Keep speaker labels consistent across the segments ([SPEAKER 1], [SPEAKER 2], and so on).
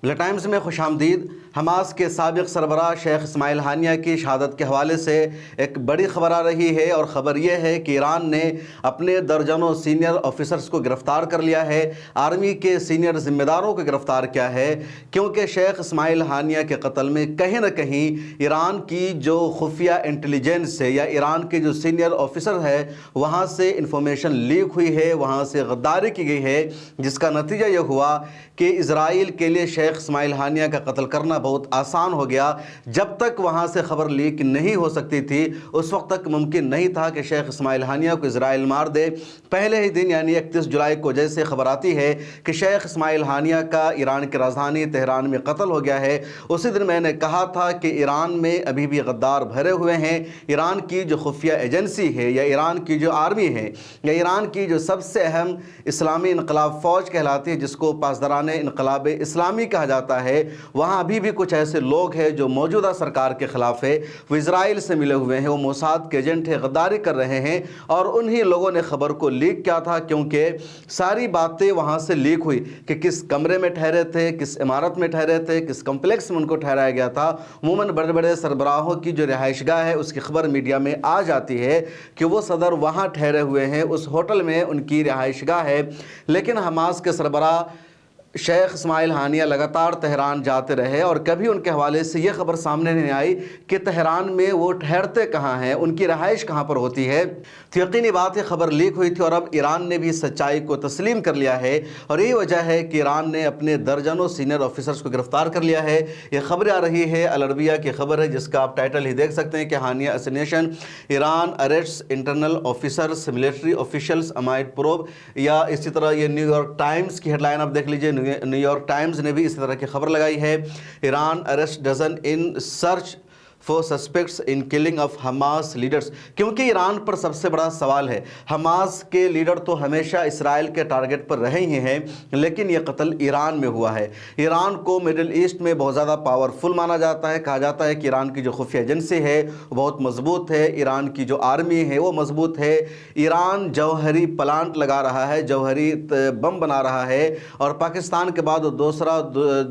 [SPEAKER 1] Times میں خوش آمدید۔ حماس کے سابق سربراہ شیخ اسماعیل ہانیہ کی شہادت کے حوالے سے ایک بڑی خبر آ رہی ہے، اور خبر یہ ہے کہ ایران نے اپنے درجنوں سینئر آفیسرز کو گرفتار کر لیا ہے، آرمی کے سینئر ذمہ داروں کو گرفتار کیا ہے، کیونکہ شیخ اسماعیل ہانیہ کے قتل میں کہیں نہ کہیں ایران کی جو خفیہ انٹیلیجنس ہے یا ایران کے جو سینئر آفیسر ہے وہاں سے انفارمیشن لیک ہوئی ہے، وہاں سے غداری کی گئی ہے، جس کا نتیجہ یہ ہوا کہ اسرائیل کے لیے شیخ اسماعیل ہانیہ کا قتل کرنا بہت آسان ہو گیا۔ جب تک وہاں سے خبر لیک نہیں ہو سکتی تھی اس وقت تک ممکن نہیں تھا کہ شیخ اسماعیل ہانیہ کو اسرائیل مار دے۔ پہلے ہی دن یعنی 31 جولائی کو جیسے خبر آتی ہے کہ شیخ اسماعیل ہانیہ کا ایران کی راجدھانی تہران میں قتل ہو گیا ہے، اسی دن میں نے کہا تھا کہ ایران میں ابھی بھی غدار بھرے ہوئے ہیں۔ ایران کی جو خفیہ ایجنسی ہے یا ایران کی جو آرمی ہے یا ایران کی جو سب سے اہم اسلامی انقلاب فوج کہلاتی ہے، جس کو پاسداران انقلاب اسلامی کہا جاتا ہے، وہاں ابھی بھی کچھ ایسے لوگ ہیں جو موجودہ سرکار کے خلاف ہے، وہ اسرائیل سے ملے ہوئے ہیں، وہ موساد کے ایجنٹ ہیں، غداری کر رہے ہیں، اور انہی لوگوں نے خبر کو لیک کیا تھا، کیونکہ ساری باتیں وہاں سے لیک ہوئی کہ کس کمرے میں ٹھہرے تھے، کس عمارت میں ٹھہرے تھے، کس کمپلیکس میں ان کو ٹھہرایا گیا تھا۔ عموماً بڑے بڑے سربراہوں کی جو رہائش گاہ ہے اس کی خبر میڈیا میں آ جاتی ہے کہ وہ صدر وہاں ٹھہرے ہوئے ہیں، اس ہوٹل میں ان کی رہائش گاہ ہے، لیکن حماس کے سربراہ شیخ اسماعیل ہانیہ لگاتار تہران جاتے رہے، اور کبھی ان کے حوالے سے یہ خبر سامنے نہیں آئی کہ تہران میں وہ ٹھہرتے کہاں ہیں، ان کی رہائش کہاں پر ہوتی ہے۔ تو یقینی بات ہے خبر لیک ہوئی تھی، اور اب ایران نے بھی سچائی کو تسلیم کر لیا ہے، اور یہی وجہ ہے کہ ایران نے اپنے درجنوں سینئر آفیسرز کو گرفتار کر لیا ہے۔ یہ خبر آ رہی ہے، العربیہ کی خبر ہے، جس کا آپ ٹائٹل ہی دیکھ سکتے ہیں کہ Haniyeh assassination, Iran arrests internal officers military officials amid probe, یا اسی طرح یہ نیو یارک ٹائمز کی ہیڈ لائن آپ دیکھ لیجئے، نیو یارک ٹائمز نے بھی اسی طرح کی خبر لگائی ہے۔ Iran arrest dozen in search for suspects in killing of Hamas leaders, کیونکہ ایران پر سب سے بڑا سوال ہے، حماس کے لیڈر تو ہمیشہ اسرائیل کے ٹارگٹ پر رہے ہی ہیں، لیکن یہ قتل ایران میں ہوا ہے۔ ایران کو مڈل ایسٹ میں بہت زیادہ پاورفل مانا جاتا ہے، کہا جاتا ہے کہ ایران کی جو خفیہ ایجنسی ہے وہ بہت مضبوط ہے، ایران کی جو آرمی ہے وہ مضبوط ہے، ایران جوہری پلانٹ لگا رہا ہے، جوہری بم بنا رہا ہے، اور پاکستان کے بعد دوسرا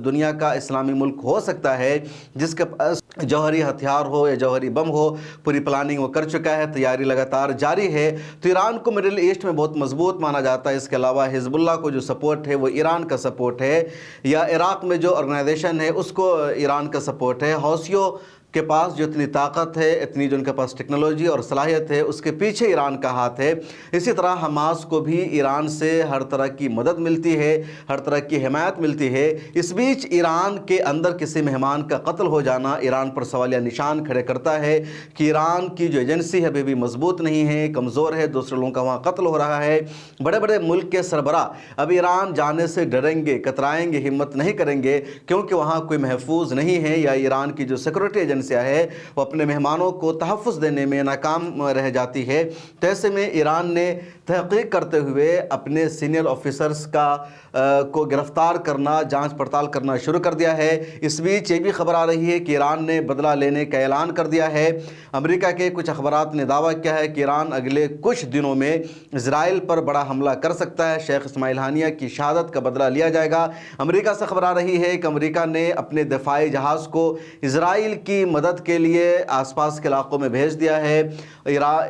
[SPEAKER 1] دنیا کا اسلامی ملک ہو سکتا ہے جس کے پاس جوہری ہتھیار ہو یا جوہری بم ہو، پوری پلاننگ وہ کر چکا ہے، تیاری لگاتار جاری ہے۔ تو ایران کو مڈل ایسٹ میں بہت مضبوط مانا جاتا ہے۔ اس کے علاوہ حزب اللہ کو جو سپورٹ ہے وہ ایران کا سپورٹ ہے، یا عراق میں جو آرگنائزیشن ہے اس کو ایران کا سپورٹ ہے۔ حوثیوں کے پاس جو اتنی طاقت ہے، اتنی جو ان کے پاس ٹیکنالوجی اور صلاحیت ہے، اس کے پیچھے ایران کا ہاتھ ہے۔ اسی طرح حماس کو بھی ایران سے ہر طرح کی مدد ملتی ہے، ہر طرح کی حمایت ملتی ہے۔ اس بیچ ایران کے اندر کسی مہمان کا قتل ہو جانا ایران پر سوالیہ نشان کھڑے کرتا ہے کہ ایران کی جو ایجنسی ہے ابھی بھی مضبوط نہیں ہے، کمزور ہے، دوسرے لوگوں کا وہاں قتل ہو رہا ہے۔ بڑے بڑے ملک کے سربراہ اب ایران جانے سے ڈریں گے، کترائیں گے، ہمت نہیں کریں گے، کیونکہ وہاں کوئی محفوظ نہیں ہے، یا ایران کی جو سیکورٹی ایجنسی ہے وہ اپنے مہمانوں کو تحفظ دینے میں ناکام رہ جاتی ہے۔ تو ایسے میں ایران نے تحقیق کرتے ہوئے اپنے سینئر آفیسرز کو گرفتار کرنا، جانچ پڑتال کرنا شروع کر دیا ہے۔ اس بیچ یہ بھی خبر آ رہی ہے کہ ایران نے بدلہ لینے کا اعلان کر دیا ہے۔ امریکہ کے کچھ اخبارات نے دعویٰ کیا ہے کہ ایران اگلے کچھ دنوں میں اسرائیل پر بڑا حملہ کر سکتا ہے، شیخ اسماعیل ہانیہ کی شہادت کا بدلہ لیا جائے گا۔ امریکہ سے خبر آ رہی ہے کہ امریکہ نے اپنے دفاعی جہاز کو اسرائیل کی مدد کے لیے آس پاس کے علاقوں میں بھیج دیا ہے۔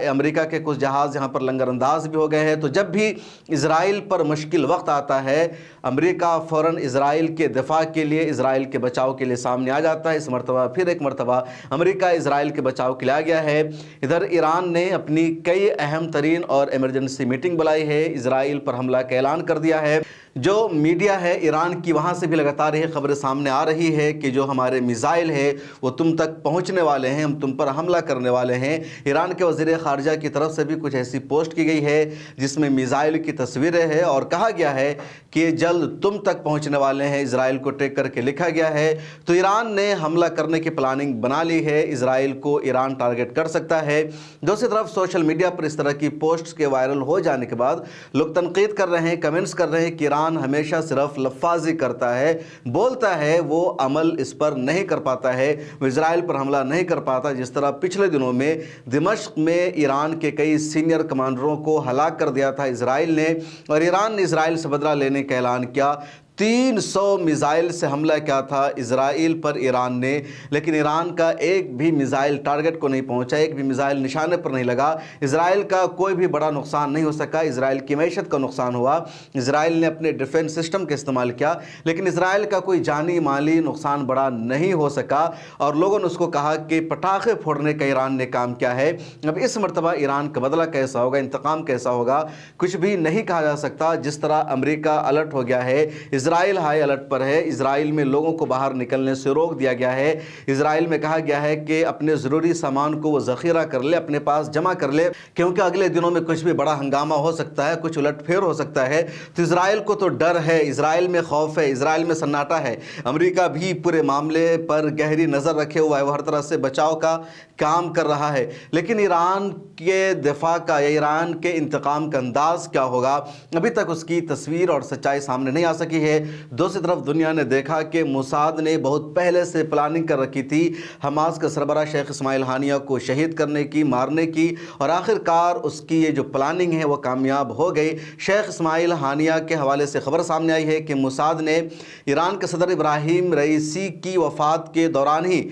[SPEAKER 1] امریکہ کے کچھ جہاز یہاں پر لنگر انداز بھی ہو گئے ہیں۔ تو جب بھی اسرائیل پر مشکل وقت آتا ہے، امریکہ فوراً اسرائیل کے دفاع کے لیے، اسرائیل کے بچاؤ کے لیے سامنے آ جاتا ہے۔ اس مرتبہ پھر ایک مرتبہ امریکہ اسرائیل کے بچاؤ کے لیے آ گیا ہے۔ ادھر ایران نے اپنی کئی اہم ترین اور ایمرجنسی میٹنگ بلائی ہے، اسرائیل پر حملہ کا اعلان کر دیا ہے۔ جو میڈیا ہے ایران کی، وہاں سے بھی لگاتار یہ خبریں سامنے آ رہی ہے کہ جو ہمارے میزائل ہے وہ تم تک پہنچنے والے ہیں، ہم تم پر حملہ کرنے والے ہیں۔ ایران کے وزیر خارجہ کی طرف سے بھی کچھ ایسی پوسٹ کی گئی ہے جس میں میزائل کی تصویریں ہیں، اور کہا گیا ہے کہ یہ جلد تم تک پہنچنے والے ہیں، اسرائیل کو ٹیک کر کے لکھا گیا ہے۔ تو ایران نے حملہ کرنے کی پلاننگ بنا لی ہے، اسرائیل کو ایران ٹارگٹ کر سکتا ہے۔ دوسری طرف سوشل میڈیا پر اس طرح کی پوسٹس کے وائرل ہو جانے کے بعد لوگ تنقید کر رہے ہیں، کمنٹس کر رہے ہیں کہ ایران ہمیشہ صرف لفاظی کرتا ہے، بولتا ہے، وہ عمل اس پر نہیں کر پاتا ہے، وہ اسرائیل پر حملہ نہیں کر پاتا۔ جس طرح پچھلے دنوں میں دمشق میں ایران کے کئی سینئر کمانڈروں کو ہلاک کر دیا تھا اسرائیل نے، اور ایران نے اسرائیل سے بدلہ لینے کا اعلان کیا۔ 300 میزائل سے حملہ کیا تھا اسرائیل پر ایران نے، لیکن ایران کا ایک بھی میزائل ٹارگٹ کو نہیں پہنچا، ایک بھی میزائل نشانے پر نہیں لگا۔ اسرائیل کا کوئی بھی بڑا نقصان نہیں ہو سکا، اسرائیل کی معیشت کا نقصان ہوا، اسرائیل نے اپنے ڈیفنس سسٹم کا استعمال کیا، لیکن اسرائیل کا کوئی جانی مالی نقصان بڑا نہیں ہو سکا۔ اور لوگوں نے اس کو کہا کہ پٹاخے پھوڑنے کا ایران نے کام کیا ہے۔ اب اس مرتبہ ایران کا بدلہ کیسا ہوگا، انتقام کیسا ہوگا، کچھ بھی نہیں کہا جا سکتا۔ جس طرح امریکہ الرٹ ہو گیا ہے، اسرائیل ہائی الرٹ پر ہے، اسرائیل میں لوگوں کو باہر نکلنے سے روک دیا گیا ہے، اسرائیل میں کہا گیا ہے کہ اپنے ضروری سامان کو وہ ذخیرہ کر لے، اپنے پاس جمع کر لے، کیونکہ اگلے دنوں میں کچھ بھی بڑا ہنگامہ ہو سکتا ہے، کچھ الٹ پھیر ہو سکتا ہے۔ تو اسرائیل کو تو ڈر ہے، اسرائیل میں خوف ہے، اسرائیل میں سناٹا ہے۔ امریکہ بھی پورے معاملے پر گہری نظر رکھے ہوا ہے، وہ ہر طرح سے بچاؤ کا کام کر رہا ہے، لیکن ایران کے دفاع کا یا ایران کے انتقام کا انداز کیا ہوگا، ابھی تک اس کی تصویر اور سچائی سامنے نہیں آ سکی ہے۔ دوسری طرف دنیا نے دیکھا کہ موساد نے بہت پہلے سے پلاننگ کر رکھی تھی حماس کا سربراہ شیخ اسماعیل ہانیہ کو شہید کرنے کی، مارنے کی، اور آخر کار اس کی یہ جو پلاننگ ہے وہ کامیاب ہو گئی۔ شیخ اسماعیل ہانیہ کے حوالے سے خبر سامنے آئی ہے کہ موساد نے ایران کے صدر ابراہیم رئیسی کی وفات کے دوران ہی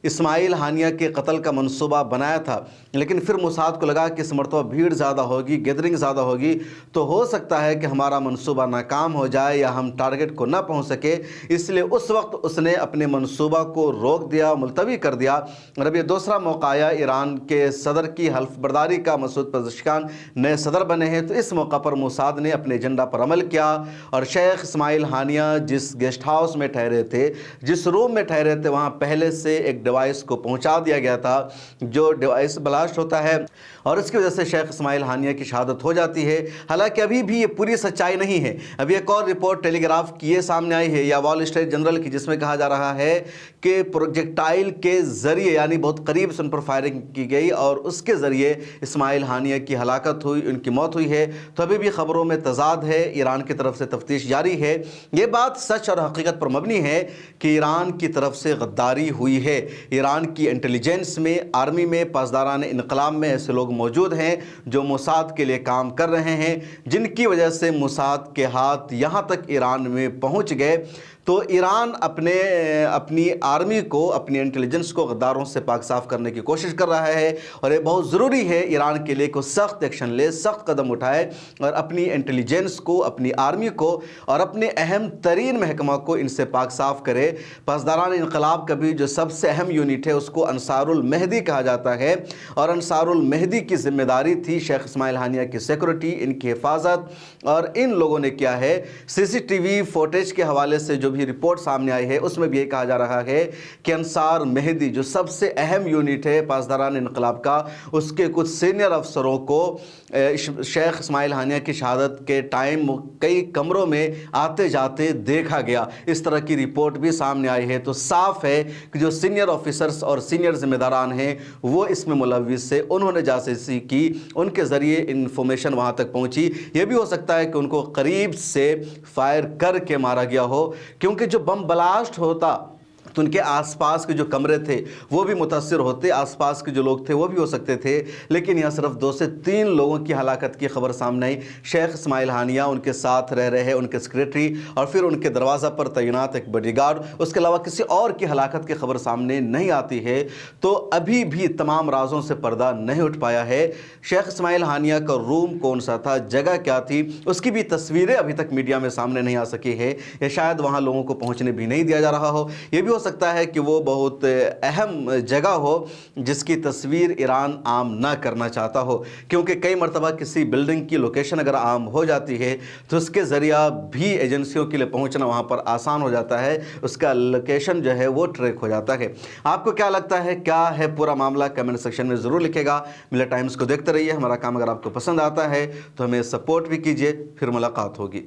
[SPEAKER 1] اسماعیل ہانیہ کے قتل کا منصوبہ بنایا تھا، لیکن پھر موساد کو لگا کہ اس مرتبہ بھیڑ زیادہ ہوگی، گیدرنگ زیادہ ہوگی، تو ہو سکتا ہے کہ ہمارا منصوبہ ناکام ہو جائے یا ہم ٹارگٹ کو نہ پہنچ سکے، اس لیے اس وقت اس نے اپنے منصوبہ کو روک دیا، ملتوی کر دیا۔ اور اب یہ دوسرا موقع آیا، ایران کے صدر کی حلف برداری کا، مسعود پزشکیان نئے صدر بنے ہیں، تو اس موقع پر موساد نے اپنے ایجنڈا پر عمل کیا اور شیخ اسماعیل ہانیہ جس گیسٹ ہاؤس میں ٹھہرے تھے، جس روم میں ٹھہرے تھے، وہاں پہلے سے ایک ڈیوائس کو پہنچا دیا گیا تھا، جو ڈیوائس بلاسٹ ہوتا ہے اور اس کی وجہ سے شیخ اسماعیل ہانیہ کی شہادت ہو جاتی ہے۔ حالانکہ ابھی بھی یہ پوری سچائی نہیں ہے، ابھی ایک اور رپورٹ ٹیلی گراف کی یہ سامنے آئی ہے یا وال اسٹریٹ جنرل کی، جس میں کہا جا رہا ہے کہ پروجیکٹائل کے ذریعے، یعنی بہت قریب سے ان پر فائرنگ کی گئی اور اس کے ذریعے اسماعیل ہانیہ کی ہلاکت ہوئی، ان کی موت ہوئی ہے۔ تو ابھی بھی خبروں میں تضاد ہے، ایران کی طرف سے تفتیش جاری ہے۔ یہ بات سچ اور حقیقت پر مبنی ہے کہ ایران کی طرف سے غداری ہوئی ہے۔ ایران کی انٹیلیجنس میں، آرمی میں، پاسداران انقلاب میں ایسے لوگ موجود ہیں جو موساد کے لیے کام کر رہے ہیں، جن کی وجہ سے موساد کے ہاتھ یہاں تک ایران میں پہنچ گئے۔ تو ایران اپنی آرمی کو، اپنی انٹیلیجنس کو غداروں سے پاک صاف کرنے کی کوشش کر رہا ہے، اور یہ بہت ضروری ہے ایران کے لیے کہ سخت ایکشن لے، سخت قدم اٹھائے اور اپنی انٹیلیجنس کو، اپنی آرمی کو اور اپنے اہم ترین محکمہ کو ان سے پاک صاف کرے۔ پاسداران انقلاب کا بھی جو سب سے اہم یونٹ ہے اس کو انصار المہدی کہا جاتا ہے، اور انصار المہدی کی ذمہ داری تھی شیخ اسماعیل ہانیہ کی سیکورٹی، ان کی حفاظت، اور ان لوگوں نے کیا ہے، سی سی ٹی وی فوٹیج کے حوالے سے جو بھی رپورٹ سامنے آئی ہے اس میں بھی یہ کہا جا رہا ہے کہ انصار مہدی جو سب سے اہم یونٹ ہے پاسداران انقلاب کا، اس کے کچھ سینئر افسروں کو شیخ اسماعیل ہانیہ کی شہادت کے ٹائم کئی کمروں میں آتے جاتے دیکھا گیا۔ اس طرح کی رپورٹ بھی سامنے آئی ہے، تو صاف ہے کہ جو سینئر آفیسرز اور سینئر ذمہ داران ہیں وہ اس میں ملوث سے، انہوں نے جاسوسی کی، ان کے ذریعے انفارمیشن وہاں تک پہنچی۔ یہ بھی ہو سکتا ہے کہ ان کو قریب سے فائر کر کے مارا گیا ہو، کیونکہ جو بم بلاسٹ ہوتا تو ان کے آس پاس کے جو کمرے تھے وہ بھی متاثر ہوتے، آس پاس کے جو لوگ تھے وہ بھی ہو سکتے تھے، لیکن یہاں صرف 2 سے 3 لوگوں کی ہلاکت کی خبر سامنے آئی۔ شیخ اسماعیل ہانیہ، ان کے ساتھ رہ رہے ان کے سیکریٹری، اور پھر ان کے دروازہ پر تعینات ایک باڈی گارڈ، اس کے علاوہ کسی اور کی ہلاکت کی خبر سامنے نہیں آتی ہے۔ تو ابھی بھی تمام رازوں سے پردہ نہیں اٹھ پایا ہے۔ شیخ اسماعیل ہانیہ کا روم کون سا تھا، جگہ کیا تھی، اس کی بھی تصویریں ابھی تک میڈیا میں سامنے نہیں آ سکی ہے، یا شاید وہاں لوگوں کو پہنچنے بھی نہیں دیا جا رہا ہو۔ یہ بھی ہو سکتا ہے کہ وہ بہت اہم جگہ ہو جس کی تصویر ایران عام نہ کرنا چاہتا ہو، کیونکہ کئی مرتبہ کسی بلڈنگ کی لوکیشن اگر عام ہو جاتی ہے تو اس کے ذریعہ بھی ایجنسیوں کے لیے پہنچنا وہاں پر آسان ہو جاتا ہے، اس کا لوکیشن جو ہے وہ ٹریک ہو جاتا ہے۔ آپ کو کیا لگتا ہے، کیا ہے پورا معاملہ، کمنٹ سیکشن میں ضرور لکھے گا۔ ملت ٹائمز کو دیکھتے رہیے، ہمارا کام اگر آپ کو پسند آتا ہے تو ہمیں سپورٹ بھی کیجیے۔ پھر ملاقات ہوگی۔